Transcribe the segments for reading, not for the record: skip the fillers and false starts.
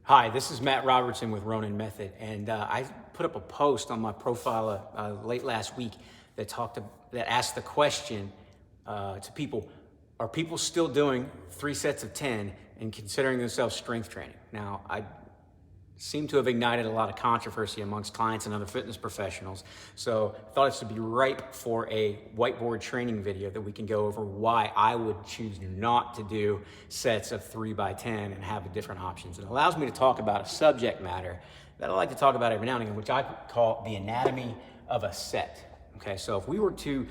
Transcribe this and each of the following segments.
Hi, this is Matt Robertson with Ronin Method, and I put up a post on my profile late last week that asked the question to people: are people still doing 3 sets of 10 and considering themselves strength training? Now, I seem to have ignited a lot of controversy amongst clients and other fitness professionals, so I thought this would be ripe for a whiteboard training video that we can go over why I would choose not to do sets of 3 by 10 and have different options. It allows me to talk about a subject matter that I like to talk about every now and again, which I call the anatomy of a set. Okay, so if we were to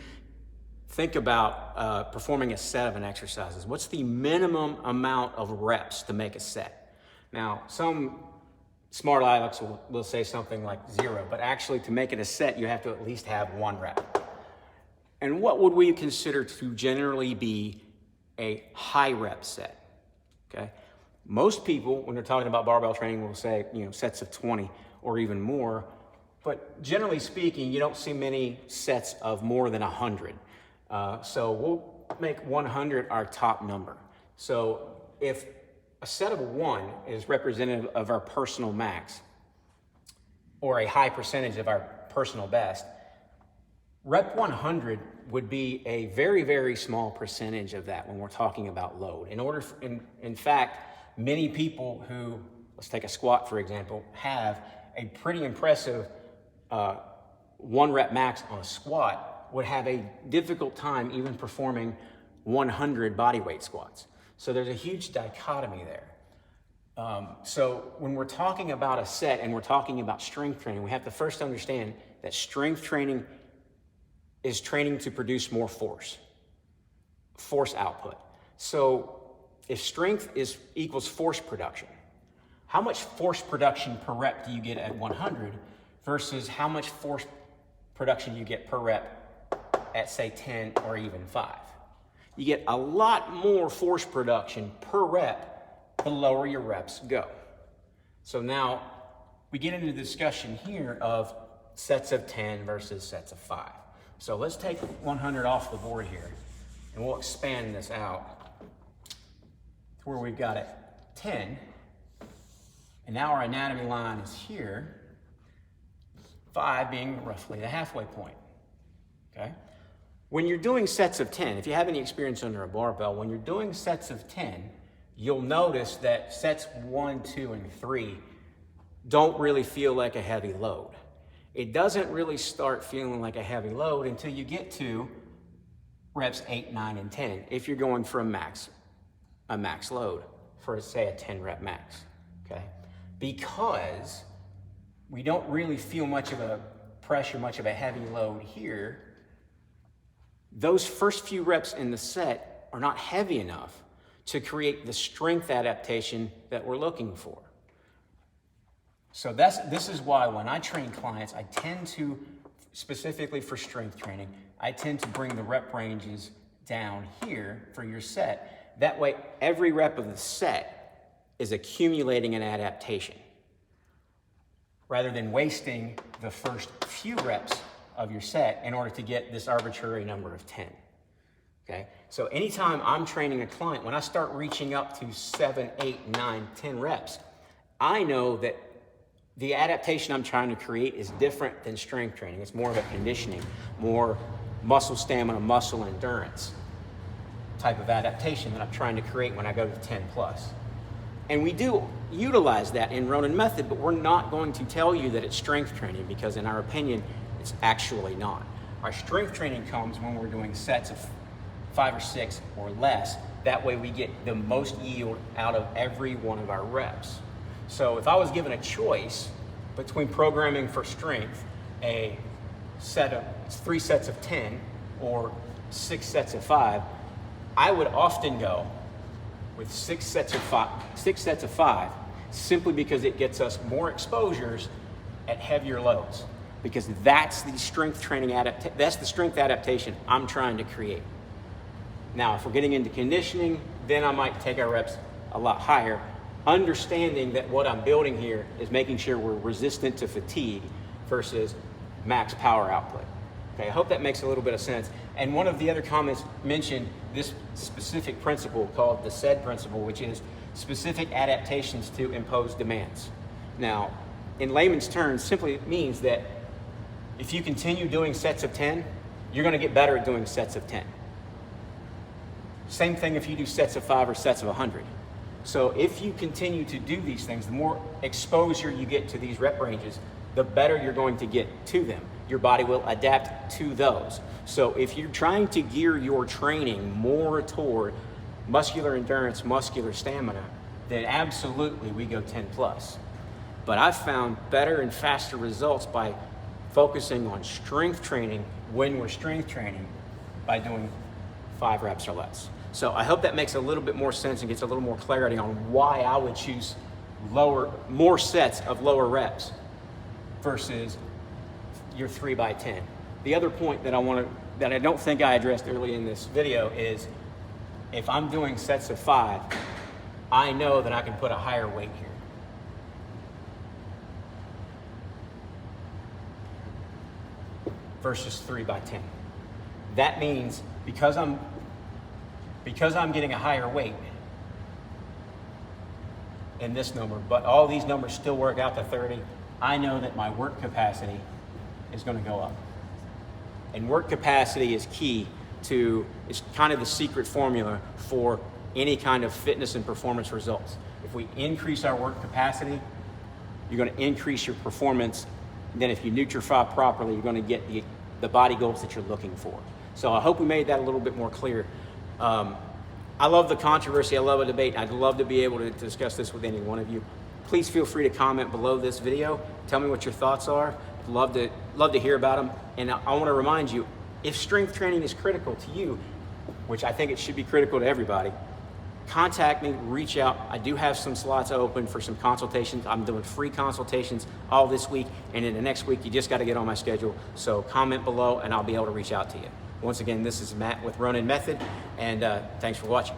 think about performing a set of an exercises, what's the minimum amount of reps to make a set? Now, some smart Alex will say something like 0, but actually to make it a set, you have to at least have 1 rep. And what would we consider to generally be a high rep set? Okay. Most people, when they're talking about barbell training, will say, sets of 20 or even more. But generally speaking, you don't see many sets of more than 100. So we'll make 100 our top number. So if a set of 1 is representative of our personal max, or a high percentage of our personal best, rep 100 would be a very, very small percentage of that when we're talking about load. In fact, many people who, let's take a squat for example, have a pretty impressive 1 rep max on a squat would have a difficult time even performing 100 bodyweight squats. So there's a huge dichotomy there. So when we're talking about a set and we're talking about strength training, we have to first understand that strength training is training to produce more force output. So if strength equals force production, how much force production per rep do you get at 100 versus how much force production you get per rep at, say, 10 or even 5? You get a lot more force production per rep the lower your reps go. So now we get into the discussion here of sets of 10 versus sets of 5. So let's take 100 off the board here and we'll expand this out to where we've got it 10. And now our anatomy line is here, 5 being roughly the halfway point, okay? When you're doing sets of 10, if you have any experience under a barbell, when you're doing sets of 10, you'll notice that sets 1, 2, and 3 don't really feel like a heavy load. It doesn't really start feeling like a heavy load until you get to reps 8, 9, and 10, if you're going for a max load for, say, a 10 rep max, okay? Because we don't really feel much of a pressure, much of a heavy load here, those first few reps in the set are not heavy enough to create the strength adaptation that we're looking for. So this is why when I train clients, I tend to, specifically for strength training, I tend to bring the rep ranges down here for your set. That way, every rep of the set is accumulating an adaptation, rather than wasting the first few reps of your set in order to get this arbitrary number of 10. Okay, so anytime I'm training a client, when I start reaching up to 7, 8, 9, 10 reps, I know that the adaptation I'm trying to create is different than strength training. It's more of a conditioning, more muscle stamina, muscle endurance type of adaptation that I'm trying to create when I go to 10 plus. And we do utilize that in Ronin Method, but we're not going to tell you that it's strength training because in our opinion, it's actually not. Our strength training comes when we're doing sets of 5 or 6 or less. That way we get the most yield out of every one of our reps. So if I was given a choice between programming for strength, a set of 3 sets of 10 or 6 sets of 5, I would often go with 6 sets of 5, simply because it gets us more exposures at heavier loads, because that's the strength training that's the strength adaptation I'm trying to create. Now, if we're getting into conditioning, then I might take our reps a lot higher, understanding that what I'm building here is making sure we're resistant to fatigue versus max power output. Okay, I hope that makes a little bit of sense. And one of the other comments mentioned this specific principle called the SAID principle, which is specific adaptations to imposed demands. Now, in layman's terms, simply means that if you continue doing sets of 10, you're gonna get better at doing sets of 10. Same thing if you do sets of 5 or sets of 100. So if you continue to do these things, the more exposure you get to these rep ranges, the better you're going to get to them. Your body will adapt to those. So if you're trying to gear your training more toward muscular endurance, muscular stamina, then absolutely we go 10 plus. But I've found better and faster results by focusing on strength training when we're strength training by doing 5 reps or less. So I hope that makes a little bit more sense and gets a little more clarity on why I would choose more sets of lower reps versus your 3 by 10. The other point that I don't think I addressed early in this video is if I'm doing sets of 5, I know that I can put a higher weight here. Versus 3 by 10. That means because I'm getting a higher weight in this number, but all these numbers still work out to 30, I know that my work capacity is going to go up. And work capacity is key to, it's kind of the secret formula for any kind of fitness and performance results. If we increase our work capacity, you're going to increase your performance. And then if you nutrify properly, you're going to get the body goals that you're looking for. So I hope we made that a little bit more clear. I love the controversy. I love a debate. I'd love to be able to discuss this with any one of you. Please feel free to comment below this video. Tell me what your thoughts are. I'd love to hear about them. And I want to remind you, if strength training is critical to you, which I think it should be critical to everybody, contact me, reach out. I do have some slots open for some consultations. I'm doing free consultations all this week, and in the next week, you just got to get on my schedule. So comment below, and I'll be able to reach out to you. Once again, this is Matt with Ronin Method, and thanks for watching.